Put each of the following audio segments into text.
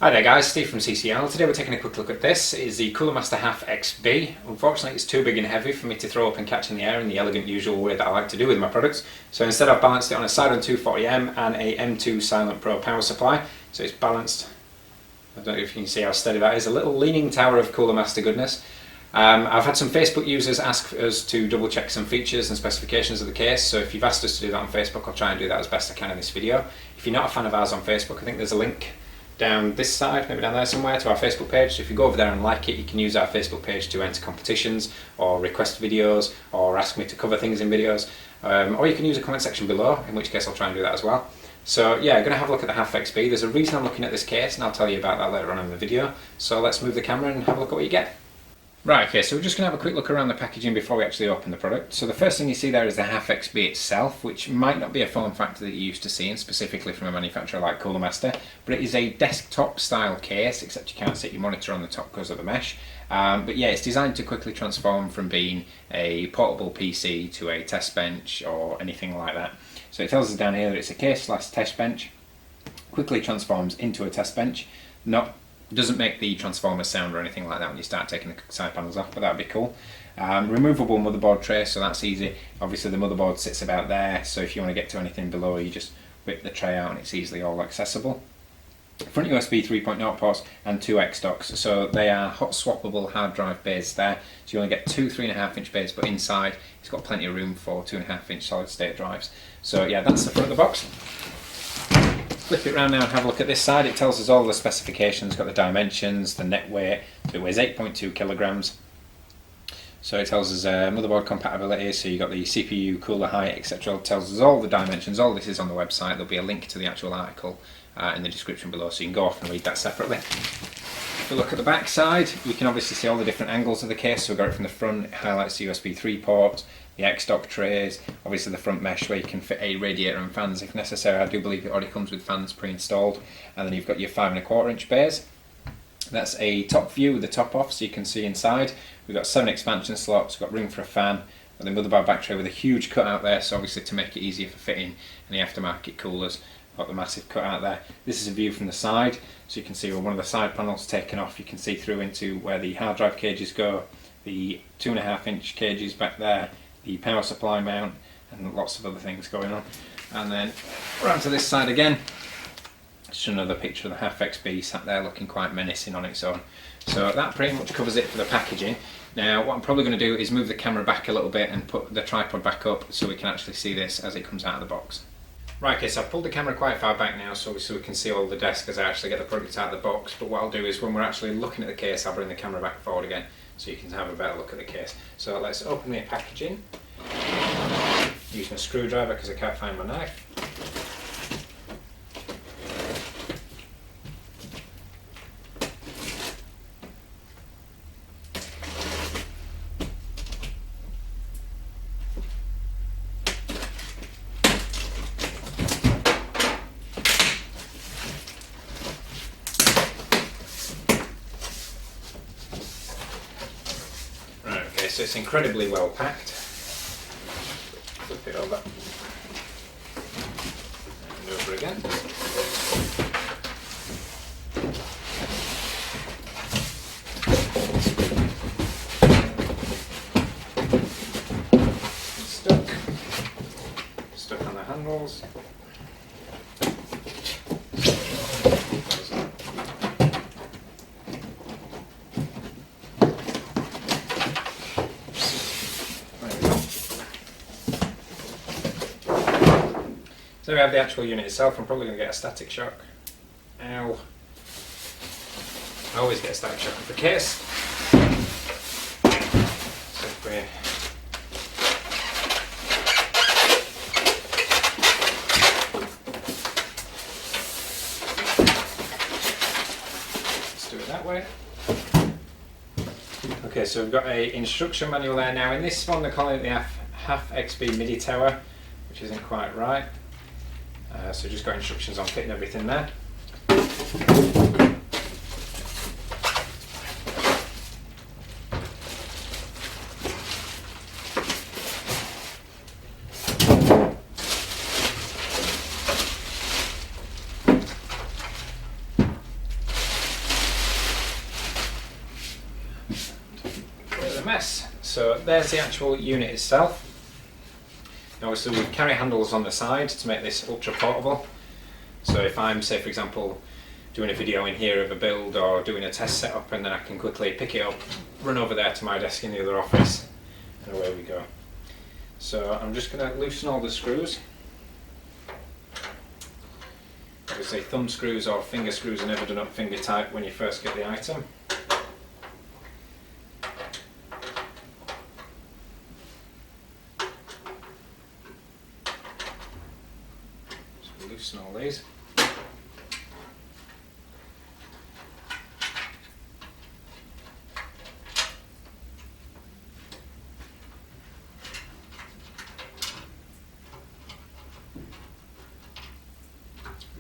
Hi there guys, Steve from CCL. Today we're taking a quick look at this. It is the Cooler Master HAF XB. Unfortunately it's too big and heavy for me to throw up and catch in the air in the elegant usual way that I like to do with my products. So instead I've balanced it on a Sidon 240M and a M2 Silent Pro power supply. So it's balanced, I don't know if you can see how steady that is, a little leaning tower of Cooler Master goodness. I've had some Facebook users ask us to double check some features and specifications of the case, so if you've asked us to do that on Facebook, I'll try and do that as best I can in this video. If you're not a fan of ours on Facebook, I think there's a link down this side, maybe down there somewhere, to our Facebook page. So if you go over there and like it, you can use our Facebook page to enter competitions or request videos or ask me to cover things in videos, or you can use a comment section below, in which case I'll try and do that as well. So yeah, I'm going to have a look at the HAF XB. There's a reason I'm looking at this case and I'll tell you about that later on in the video. So let's move the camera and have a look at what you get. Right, okay, so we're just going to have a quick look around the packaging before we actually open the product. So the first thing you see there is the HAF XB itself, which might not be a form factor that you're used to seeing, specifically from a manufacturer like Cooler Master, but it is a desktop style case, except you can't sit your monitor on the top because of the mesh. But yeah, it's designed to quickly transform from being a portable PC to a test bench or anything like that. So it tells us down here that it's a case / test bench, quickly transforms into a test bench, doesn't make the transformer sound or anything like that when you start taking the side panels off, but that'd be cool. Removable motherboard tray, so that's easy. Obviously the motherboard sits about there, so if you want to get to anything below, you just whip the tray out and it's easily all accessible. Front USB 3.0 ports and 2 X docks, so they are hot swappable hard drive bays there, so you only get two 3.5-inch bays, but inside it's got plenty of room for 2.5-inch solid state drives. So yeah, that's the front of the box. Flip it around now and have a look at this side. It tells us all the specifications, got the dimensions, the net weight. So it weighs 8.2 kilograms. So it tells us motherboard compatibility, so you've got the CPU, cooler height, etc. It tells us all the dimensions. All this is on the website. There'll be a link to the actual article in the description below, so you can go off and read that separately. If we look at the back side, you can obviously see all the different angles of the case. So we've got it from the front, it highlights the USB 3 ports, the X-dock trays, obviously the front mesh where you can fit a radiator and fans if necessary. I do believe it already comes with fans pre-installed. And then you've got your 5.25-inch bays. That's a top view with the top off, so you can see inside. We've got 7 expansion slots, we've got room for a fan, and the motherboard back tray with a huge cutout there, so obviously to make it easier for fitting any aftermarket coolers. Got the massive cutout there. This is a view from the side, so you can see where one of the side panels taken off. You can see through into where the hard drive cages go, the 2.5-inch cages back there, the power supply mount, and lots of other things going on. And then around to this side again, just another picture of the HAF XB sat there looking quite menacing on its own. So that pretty much covers it for the packaging. Now what I'm probably going to do is move the camera back a little bit and put the tripod back up so we can actually see this as it comes out of the box. Right, okay, so I've pulled the camera quite far back now so we can see all the desk as I actually get the product out of the box, but what I'll do is when we're actually looking at the case, I'll bring the camera back forward again so you can have a better look at the case. So let's open the packaging, using a screwdriver because I can't find my knife. So it's incredibly well packed. Flip it over and over again. Stuck on the handles. So we have the actual unit itself. I'm probably going to get a static shock. Ow. I always get a static shock with the case. So if we let's do it that way. Okay, so we've got a instruction manual there. Now in this one they're calling it the HAF XB MIDI tower, which isn't quite right. So just got instructions on fitting everything there. a mess. So there's the actual unit itself. Now obviously we carry handles on the side to make this ultra portable. So if I'm, say for example, doing a video in here of a build or doing a test setup, and then I can quickly pick it up, run over there to my desk in the other office, and away we go. So I'm just going to loosen all the screws. Obviously thumb screws or finger screws are never done up finger tight when you first get the item. So loosen all these.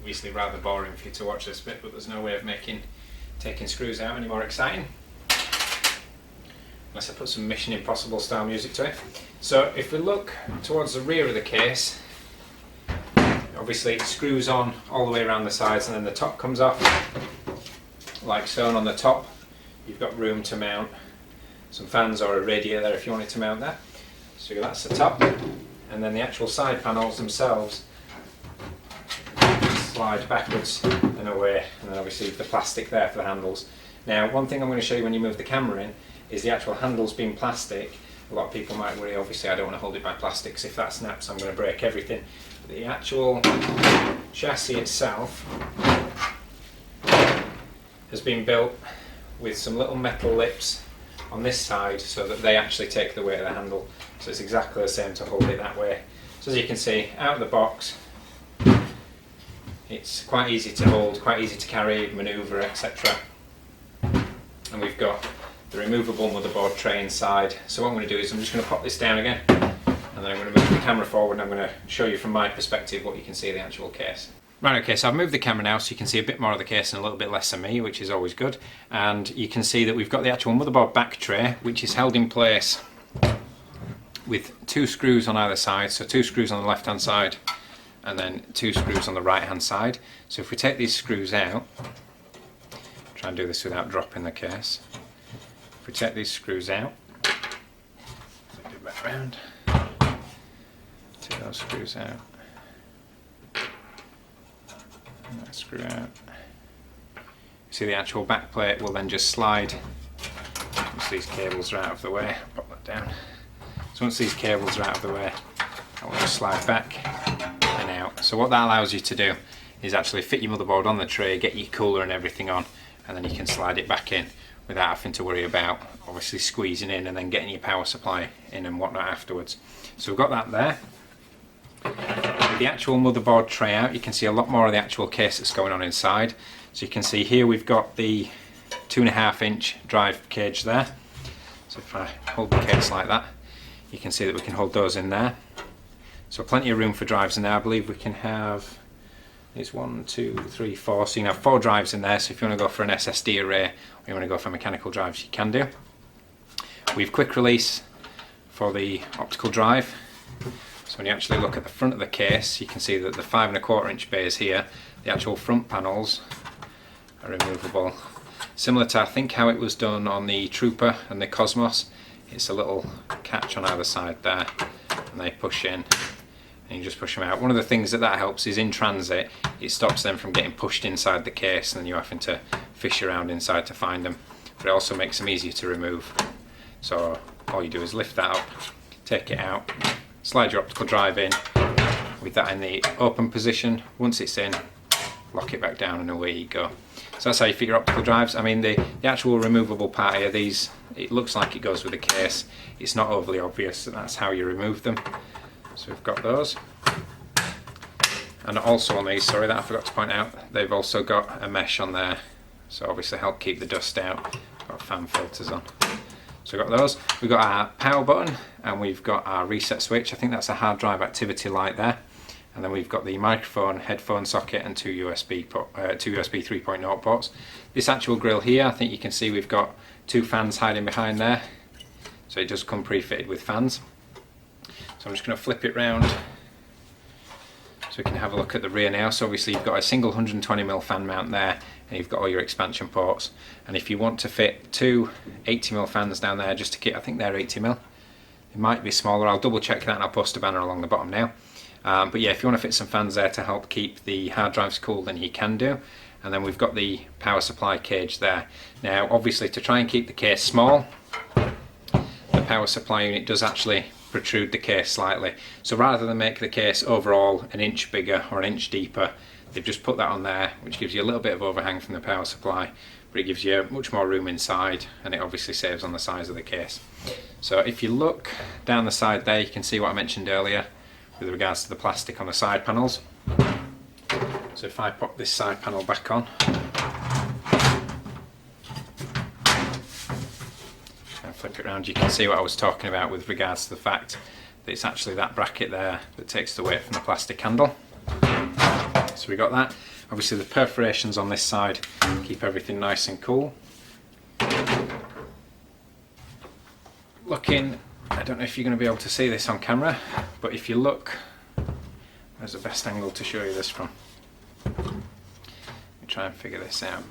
Obviously rather boring for you to watch this bit, but there's no way of making taking screws out any more exciting unless I put some Mission Impossible style music to it. So if we look towards the rear of the case, obviously it screws on all the way around the sides, and then the top comes off like so, and on the top you've got room to mount some fans or a radiator there if you wanted to mount that. So that's the top, and then the actual side panels themselves slide backwards and away, and then obviously the plastic there for the handles. Now one thing I'm going to show you when you move the camera in is the actual handles being plastic. A lot of people might worry, obviously I don't want to hold it by plastic, because if that snaps I'm going to break everything. But the actual chassis itself has been built with some little metal lips on this side so that they actually take the weight of the handle. So it's exactly the same to hold it that way. So as you can see, out of the box, it's quite easy to hold, quite easy to carry, manoeuvre, etc. And we've got the removable motherboard tray inside. So what I'm going to do is I'm just going to pop this down again, and then I'm going to move the camera forward, and I'm going to show you from my perspective what you can see of the actual case. Right, okay, so I've moved the camera now so you can see a bit more of the case and a little bit less of me, which is always good. And you can see that we've got the actual motherboard back tray, which is held in place with 2 screws on either side. So 2 screws on the left hand side, and then 2 screws on the right hand side. So if we take these screws out, try and do this without dropping the case. If we take these screws out, move it back around, take those screws out, and that screw out. You see the actual back plate will then just slide once these cables are out of the way. Pop that down. So once these cables are out of the way, that will just slide back and out. So what that allows you to do is actually fit your motherboard on the tray, get your cooler and everything on, and then you can slide it back in without having to worry about obviously squeezing in and then getting your power supply in and whatnot afterwards. So we've got that there. With the actual motherboard tray out, you can see a lot more of the actual case that's going on inside. So you can see here we've got the 2.5 inch drive cage there. So if I hold the case like that, you can see that we can hold those in there. So plenty of room for drives in there. I believe we can have, there's 1, 2, 3, 4, so you can have 4 drives in there. So if you want to go for an SSD array, or you want to go for mechanical drives, you can do. We've quick release for the optical drive. So when you actually look at the front of the case, you can see that the 5.25 inch bays here, the actual front panels are removable. Similar to I think how it was done on the Trooper and the Cosmos. It's a little catch on either side there, and they push in, and you just push them out. One of the things that helps is in transit, it stops them from getting pushed inside the case and then you're having to fish around inside to find them. But it also makes them easier to remove. So all you do is lift that up, take it out, slide your optical drive in with that in the open position. Once it's in, lock it back down and away you go. So that's how you fit your optical drives. I mean the actual removable part here, these, it looks like it goes with the case. It's not overly obvious that that's how you remove them. So we've got those. And also on these, sorry that I forgot to point out, they've also got a mesh on there. So obviously help keep the dust out. Got fan filters on. So we've got those. We've got our power button and we've got our reset switch. I think that's a hard drive activity light there. And then we've got the microphone, headphone socket and 2 USB 3.0 ports. This actual grill here, I think you can see we've got 2 fans hiding behind there. So it does come pre-fitted with fans. So I'm just going to flip it round so we can have a look at the rear now. So obviously you've got a single 120mm fan mount there, and you've got all your expansion ports. And if you want to fit two 80mm fans down there, just to keep, I think they're 80mm. It might be smaller, I'll double check that and I'll post a banner along the bottom now. But yeah, if you want to fit some fans there to help keep the hard drives cool, then you can do. And then we've got the power supply cage there. Now obviously, to try and keep the case small, the power supply unit does actually protrude the case slightly. So rather than make the case overall an inch bigger or an inch deeper, they've just put that on there, which gives you a little bit of overhang from the power supply, but it gives you much more room inside, and it obviously saves on the size of the case. So if you look down the side there, you can see what I mentioned earlier with regards to the plastic on the side panels. So if I pop this side panel back on and flip it around, you can see what I was talking about with regards to the fact that it's actually that bracket there that takes the weight from the plastic handle. So we got that. Obviously the perforations on this side keep everything nice and cool. Looking, I don't know if you're going to be able to see this on camera, but if you look, where's the best angle to show you this from? Let me try and figure this out.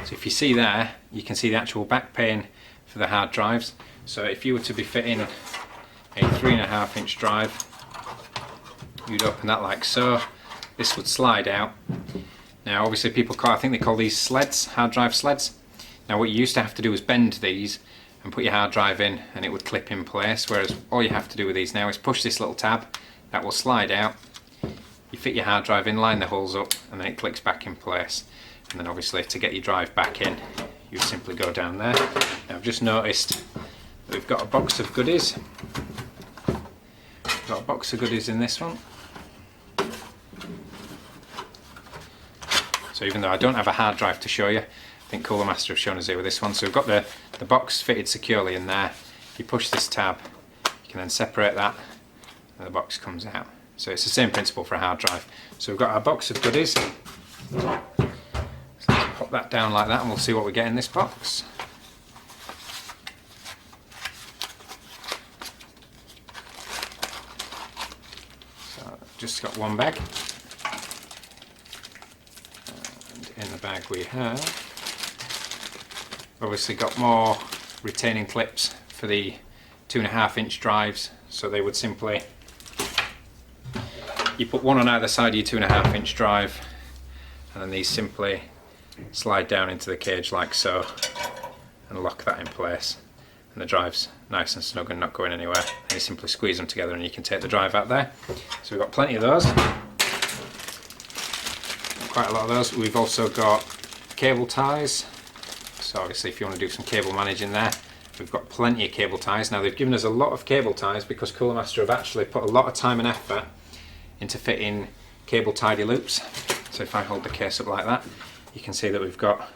So if you see there, you can see the actual back pane for the hard drives. So if you were to be fitting a 3.5 inch drive, you'd open that like so. This would slide out. Now obviously people call, I think they call these sleds, hard drive sleds. Now what you used to have to do was bend these and put your hard drive in and it would clip in place, whereas all you have to do with these now is push this little tab, that will slide out. You fit your hard drive in, line the holes up, and then it clicks back in place. And then obviously to get your drive back in, you simply go down there. Now I've just noticed that we've got a box of goodies. We've got a box of goodies in this one. So even though I don't have a hard drive to show you, I think Cooler Master have shown us here with this one. So we've got the box fitted securely in there. If you push this tab, you can then separate that and the box comes out. So it's the same principle for a hard drive. So we've got our box of goodies. So let's pop that down like that and we'll see what we get in this box. So I've just got one bag. And in the bag we have obviously got more retaining clips for the 2.5 inch drives. So they would simply, you put one on either side of your 2.5 inch drive, and then these simply slide down into the cage like so and lock that in place, and the drive's nice and snug and not going anywhere, and you simply squeeze them together and you can take the drive out there. So we've got plenty of those, quite a lot of those. We've also got cable ties, so obviously if you want to do some cable managing there, we've got plenty of cable ties. Now they've given us a lot of cable ties because Cooler Master have actually put a lot of time and effort into fitting cable tidy loops. So if I hold the case up like that, you can see that we've got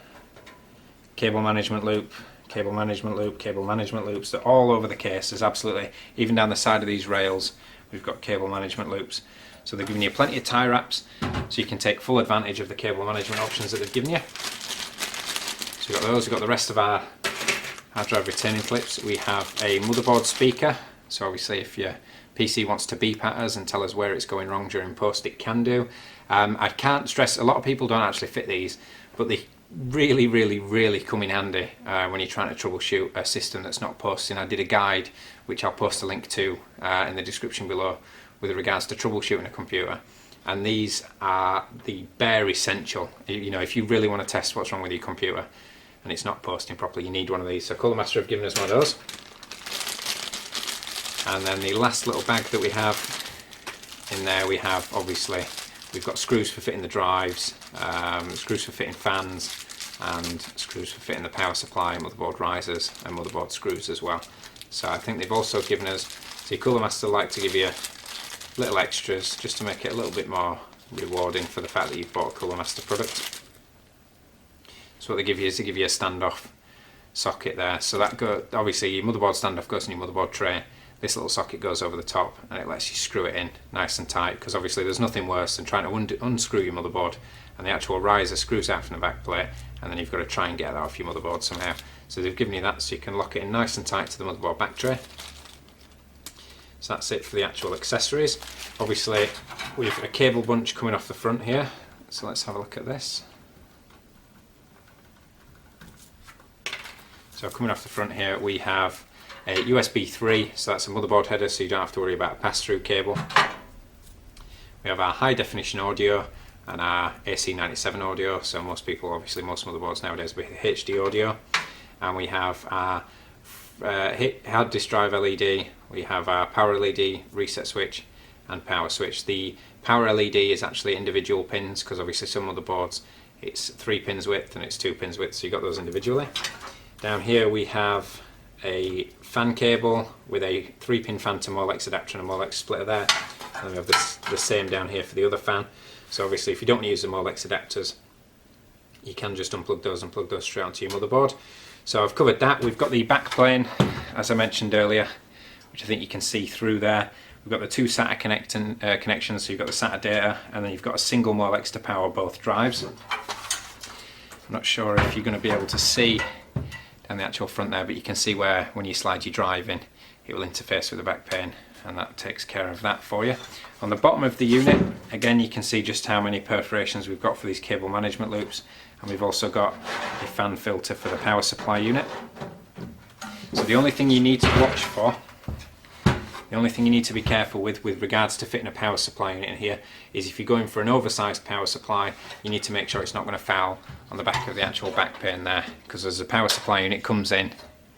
cable management loop, cable management loop, cable management loops. They're all over the case. There's absolutely, even down the side of these rails, we've got cable management loops. So they've given you plenty of tie wraps, so you can take full advantage of the cable management options that they've given you. So we've got those. We've got the rest of our hard drive retaining clips. We have a motherboard speaker. So obviously if your PC wants to beep at us and tell us where it's going wrong during post, it can do. I can't stress, a lot of people don't actually fit these, but they really come in handy when you're trying to troubleshoot a system that's not posting. I did a guide, which I'll post a link to in the description below, with regards to troubleshooting a computer. And these are the bare essential. You know, if you really want to test what's wrong with your computer and it's not posting properly, you need one of these. So Cooler Master have given us one of those. And then the last little bag that we have in there, we have obviously, we've got screws for fitting the drives, screws for fitting fans, and screws for fitting the power supply, motherboard risers, and motherboard screws as well. So I think they've also given us, see, Cooler Master like to give you little extras just to make it a little bit more rewarding for the fact that you've bought a Cooler Master product. So what they give you is they give you a standoff socket there. So that obviously your motherboard standoff goes in your motherboard tray. This little socket goes over the top and it lets you screw it in nice and tight, because obviously there's nothing worse than trying to unscrew your motherboard and the actual riser screws out from the back plate, and then you've got to try and get that off your motherboard somehow. So they've given you that so you can lock it in nice and tight to the motherboard back tray. So that's it for the actual accessories. Obviously we've a cable bunch coming off the front here, so let's have a look at this. So coming off the front here, we have a USB 3, so that's a motherboard header, so you don't have to worry about a pass-through cable. We have our high definition audio and our AC97 audio, so most motherboards nowadays with HD audio. And we have our hard disk drive LED, we have our power LED, reset switch and power switch. The power LED is actually individual pins, because obviously some motherboards it's 3 pins width and it's 2 pins width, so you've got those individually. Down here we have a fan cable with a 3-pin fan to Molex adapter and a Molex splitter there. And we have the same down here for the other fan. So obviously if you don't use the Molex adapters, you can just unplug those and plug those straight onto your motherboard. So I've covered that. We've got the back plane, as I mentioned earlier, which I think you can see through there. We've got the 2 SATA connections, so you've got the SATA data, and then you've got a single Molex to power both drives. I'm not sure if you're going to be able to see down the actual front there, but you can see where when you slide your drive in, it will interface with the back plane, and that takes care of that for you. On the bottom of the unit, again, you can see just how many perforations we've got for these cable management loops, and we've also got a fan filter for the power supply unit. So the only thing you need to watch for, the only thing you need to be careful with regards to fitting a power supply unit in here, is if you're going for an oversized power supply, you need to make sure it's not going to foul on the back of the actual back plane there, because as the power supply unit comes in,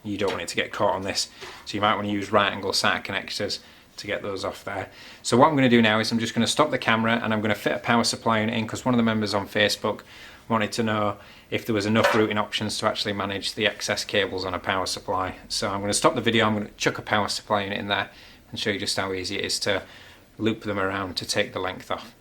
you don't want it to get caught on this, so you might want to use right angle SATA connectors to get those off there. So what I'm going to do now is I'm just going to stop the camera and I'm going to fit a power supply unit in, because one of the members on Facebook wanted to know if there was enough routing options to actually manage the excess cables on a power supply. So I'm going to stop the video, I'm going to chuck a power supply unit in there and show you just how easy it is to loop them around to take the length off.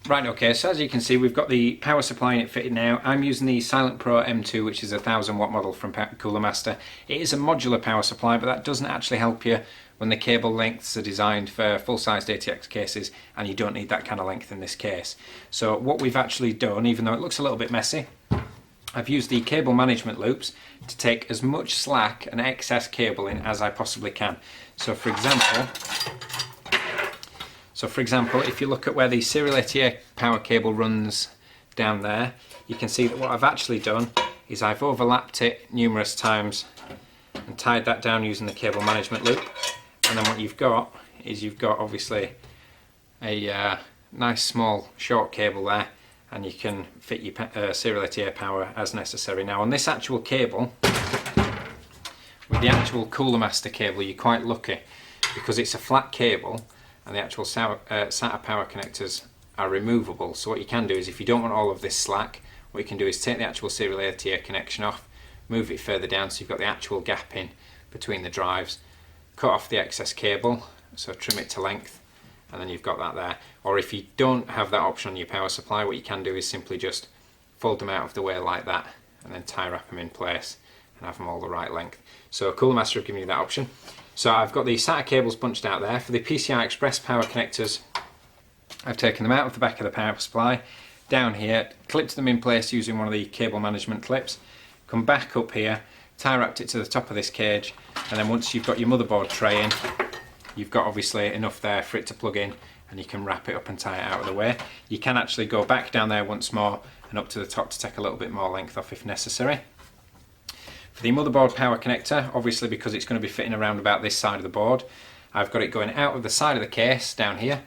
Right, okay, so as you can see, we've got the power supply unit fitted now. I'm using the Silent Pro M2, which is a 1000 watt model from Cooler Master. It is a modular power supply, but that doesn't actually help you when the cable lengths are designed for full-sized ATX cases, and you don't need that kind of length in this case. So what we've actually done, even though it looks a little bit messy, I've used the cable management loops to take as much slack and excess cable in as I possibly can. So for example, if you look at where the serial ATA power cable runs down there, you can see that what I've actually done is I've overlapped it numerous times and tied that down using the cable management loop. And then what you've got is you've got obviously a nice small short cable there, and you can fit your serial ATA power as necessary. Now on this actual cable, with the actual Cooler Master cable, you're quite lucky because it's a flat cable and the actual SATA power connectors are removable. So what you can do is, if you don't want all of this slack, what you can do is take the actual serial ATA connection off, move it further down so you've got the actual gap in between the drives, cut off the excess cable, so trim it to length, and then you've got that there. Or if you don't have that option on your power supply, what you can do is simply just fold them out of the way like that and then tie wrap them in place and have them all the right length. So Cooler Master have given you that option. So I've got the SATA cables punched out there. For the PCI Express power connectors, I've taken them out of the back of the power supply, down here, clipped them in place using one of the cable management clips, come back up here, tie wrapped it to the top of this cage, and then once you've got your motherboard tray in, you've got obviously enough there for it to plug in, and you can wrap it up and tie it out of the way. You can actually go back down there once more and up to the top to take a little bit more length off if necessary. For the motherboard power connector, obviously because it's going to be fitting around about this side of the board, I've got it going out of the side of the case down here,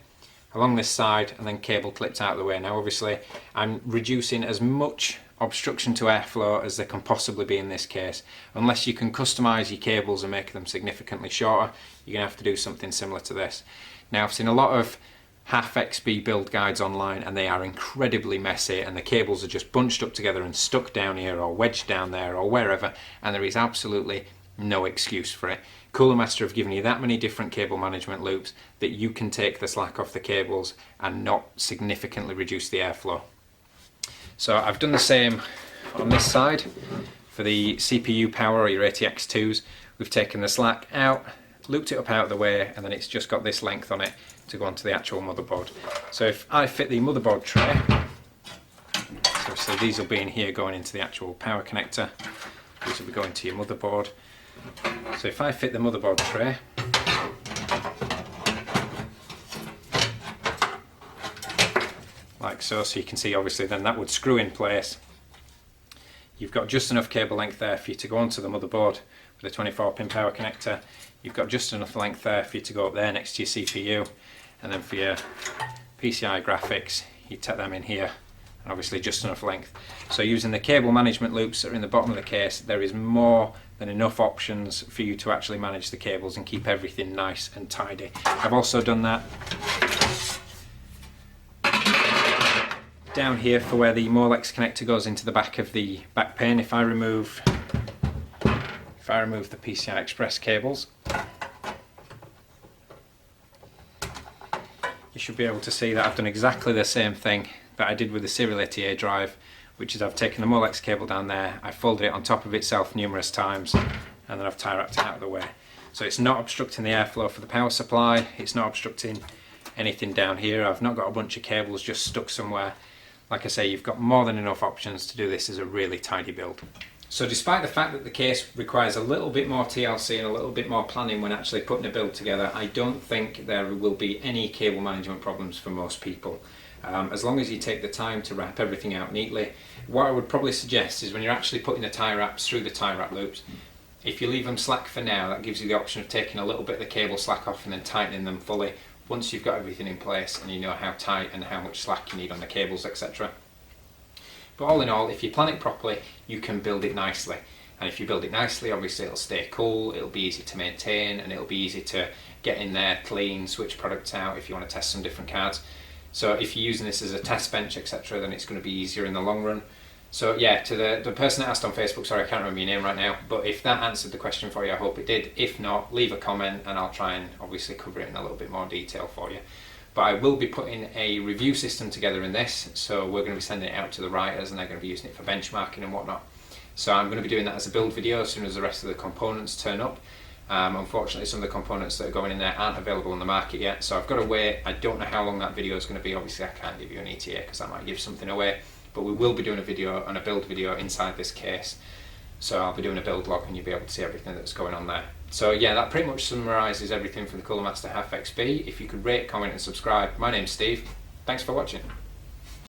along this side, and then cable clipped out of the way. Now obviously I'm reducing as much obstruction to airflow as there can possibly be in this case. Unless you can customise your cables and make them significantly shorter, you're going to have to do something similar to this. Now I've seen a lot of HAF XB build guides online and they are incredibly messy, and the cables are just bunched up together and stuck down here or wedged down there or wherever, and there is absolutely no excuse for it. Cooler Master have given you that many different cable management loops that you can take the slack off the cables and not significantly reduce the airflow. So I've done the same on this side for the CPU power or your ATX 2s. We've taken the slack out, looped it up out of the way, and then it's just got this length on it to go onto the actual motherboard. So if I fit the motherboard tray, so obviously these will be in here going into the actual power connector, these will be going to your motherboard. So if I fit the motherboard tray, like so, so you can see obviously then that would screw in place. You've got just enough cable length there for you to go onto the motherboard with a 24-pin power connector. You've got just enough length there for you to go up there next to your CPU, and then for your PCI graphics you take them in here, and obviously just enough length. So using the cable management loops that are in the bottom of the case, there is more than enough options for you to actually manage the cables and keep everything nice and tidy. I've also done that down here for where the Molex connector goes into the back of the back pin. If I remove the PCI Express cables, you should be able to see that I've done exactly the same thing that I did with the serial ATA drive, which is I've taken the Molex cable down there, I've folded it on top of itself numerous times, and then I've tie wrapped it out of the way. So it's not obstructing the airflow for the power supply, it's not obstructing anything down here. I've not got a bunch of cables just stuck somewhere. Like I say, you've got more than enough options to do this as a really tidy build. So despite the fact that the case requires a little bit more TLC and a little bit more planning when actually putting a build together, I don't think there will be any cable management problems for most people. As long as you take the time to wrap everything out neatly. What I would probably suggest is when you're actually putting the tie wraps through the tie wrap loops, if you leave them slack for now, that gives you the option of taking a little bit of the cable slack off and then tightening them fully once you've got everything in place and you know how tight and how much slack you need on the cables, etc. But all in all, if you plan it properly, you can build it nicely. And if you build it nicely, obviously it'll stay cool, it'll be easy to maintain, and it'll be easy to get in there, clean, switch products out if you want to test some different cards. So if you're using this as a test bench, etc., then it's going to be easier in the long run. So yeah, to the person that asked on Facebook, sorry I can't remember your name right now, but if that answered the question for you, I hope it did. If not, leave a comment and I'll try and obviously cover it in a little bit more detail for you. But I will be putting a review system together in this, so we're going to be sending it out to the writers and they're going to be using it for benchmarking and whatnot. So I'm going to be doing that as a build video as soon as the rest of the components turn up. Unfortunately, some of the components that are going in there aren't available on the market yet, so I've got to wait. I don't know how long that video is going to be. Obviously, I can't give you an ETA because that might give something away, but we will be doing a video and a build video inside this case. So I'll be doing a build log and you'll be able to see everything that's going on there. So yeah, that pretty much summarises everything for the Cooler Master HAF XB. If you could rate, comment and subscribe. My name's Steve. Thanks for watching.